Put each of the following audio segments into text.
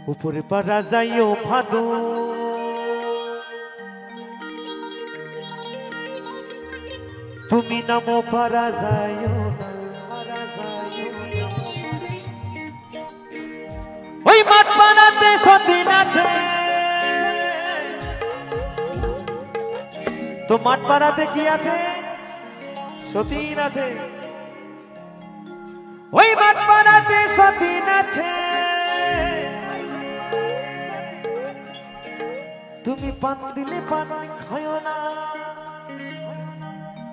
উপরে পারা যাইও ভাদু তুমি নামো পারা যাইও না ওই মাঠ পাড়াতে সতীন আছে তো মাঠ পাড়াতে কি আছে সতীন আছে ওই মাঠ পাড়াতে সতীন আছে তুমি পান দিলে পান খায়ো না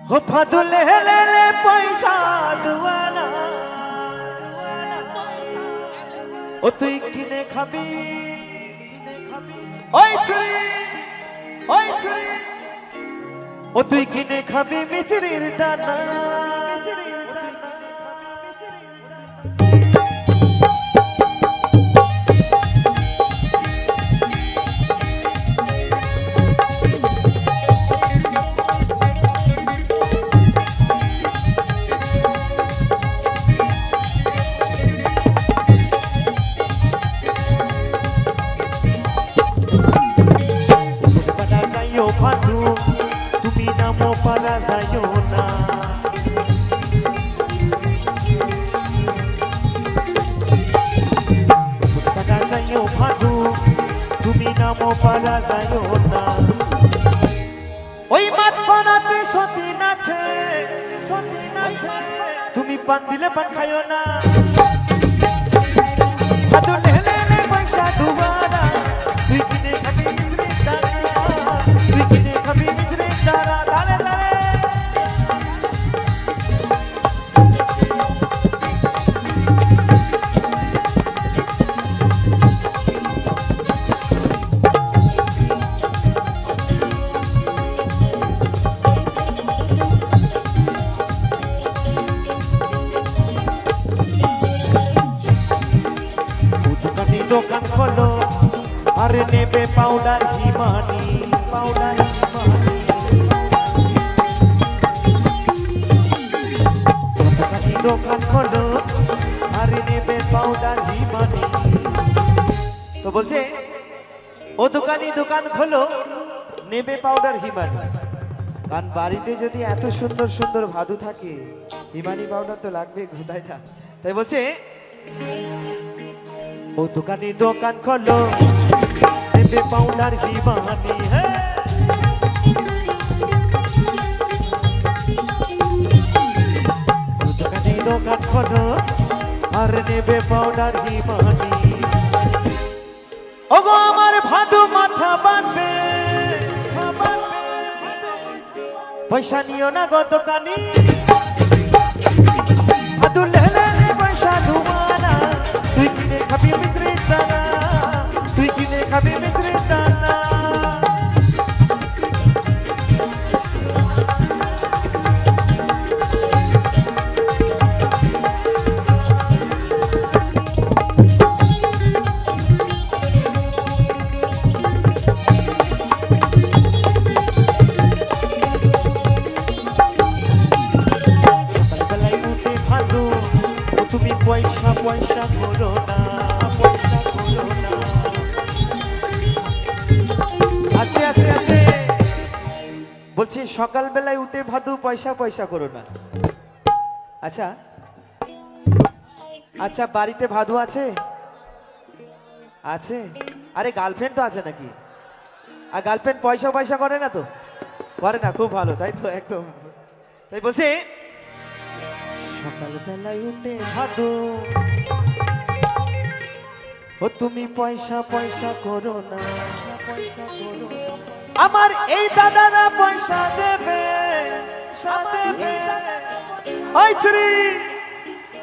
हो भादु ले ले ले पैसा दुआना ओ तुई किने खाबी ओय छुरी ओ तुई किने खाबी मिचरीर दाना তুমি নামো পারা যাইও না পারা যাইও ভাদু তুমি নামো পারা যাইও না ওই মাঠ পাড়াতে সতীন আছে তুমি পান দিলে পান খাইও না ভাদু লেলে লে পয়সা দুবারা তুই কিনে খাবি মিছরি দানা তুই কিনে খাবি মিছরি দানা দালে দালে দোকান খোলো আর নেবে পাউডার হিমানি দোকান খোলো আর নেবে পাউডার হিমানি তো বলছে ও দোকানি দোকান খোলো নেবে পাউডার হিমানি কারণ বাড়িতে যদি এত সুন্দর সুন্দর ভাদু থাকে হিমানি পাউডার তো লাগবে কোথায় না তাই বলছে ও দোকানি দোকান খোলো নেবে পাউডার হিমানি ও দোকানি দোকান খোলো আর নেবে পাউডার হিমানি ওগো আমার ভাদু মাথা বাঁধবে পয়সা নিও না গো দোকানি ভাদু লেলে পয়সা দুবানা তুই কিনে খাবি মিছরি দানা তুই কিনে খাবি মিছরি দানা সকালবেলায় উঠে ভাদু তুমি পয়সা পয়সা করো না আস্তে আস্তে আস্তে বলছি সকালবেলায় উঠে ভাদু পয়সা পয়সা করো না আচ্ছা আচ্ছা বাড়িতে ভাদু আছে আরে গার্লফ্রেন্ড তো আছে নাকি আর গার্লফ্রেন্ড পয়সা পয়সা করে না তো করে না খুব ভালো তাই তো একদম তাই বলছি সকালবেলায় উঠে ভাদু ও তুমি পয়সা পয়সা করো না আমার এই দাদারা পয়সা দেবে ওই ছুরি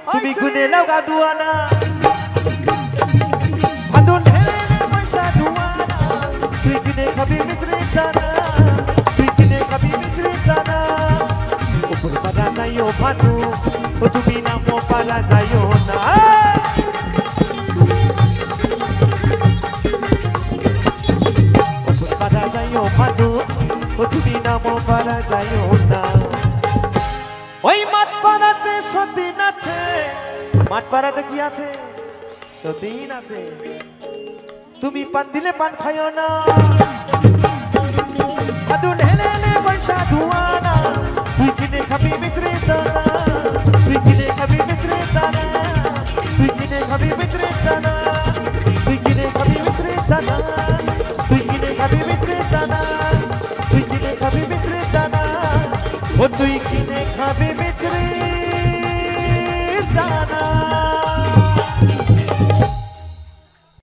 তুমি গুনে লাও গাদুয়ানা ভাদু ঢেলে পয়সা দুয়ানা তুই কিনে খাবি মিছরি দানা তুই কিনে খাবি মিছরি দানা উপর পারা যাইও ভাদু ও তুমি নামো পারা যাইও না উপর পারা যাইও ভাদু ও তুমি নামো পারা যাইও না ওই মাঠ পাড়াতে সতীন আছে মাঠ পাড়াতে কি আছে সতীন আছে তুমি পান দিলে পান খাইও না আদু ঢেলে নে পয়সা ধুয়ানা তুই কিনে খাবি বিক্রেতানা তুই কিনে খাবি বিক্রেতানা তুই কিনে খাবি বিক্রেতানা তুই কিনে খাবি বিক্রেতানা তুই কিনে খাবি বিক্রেতানা তুই কিনে খাবি বিক্রেতানা ও তুই কিনে খাবি বিক্রেতানা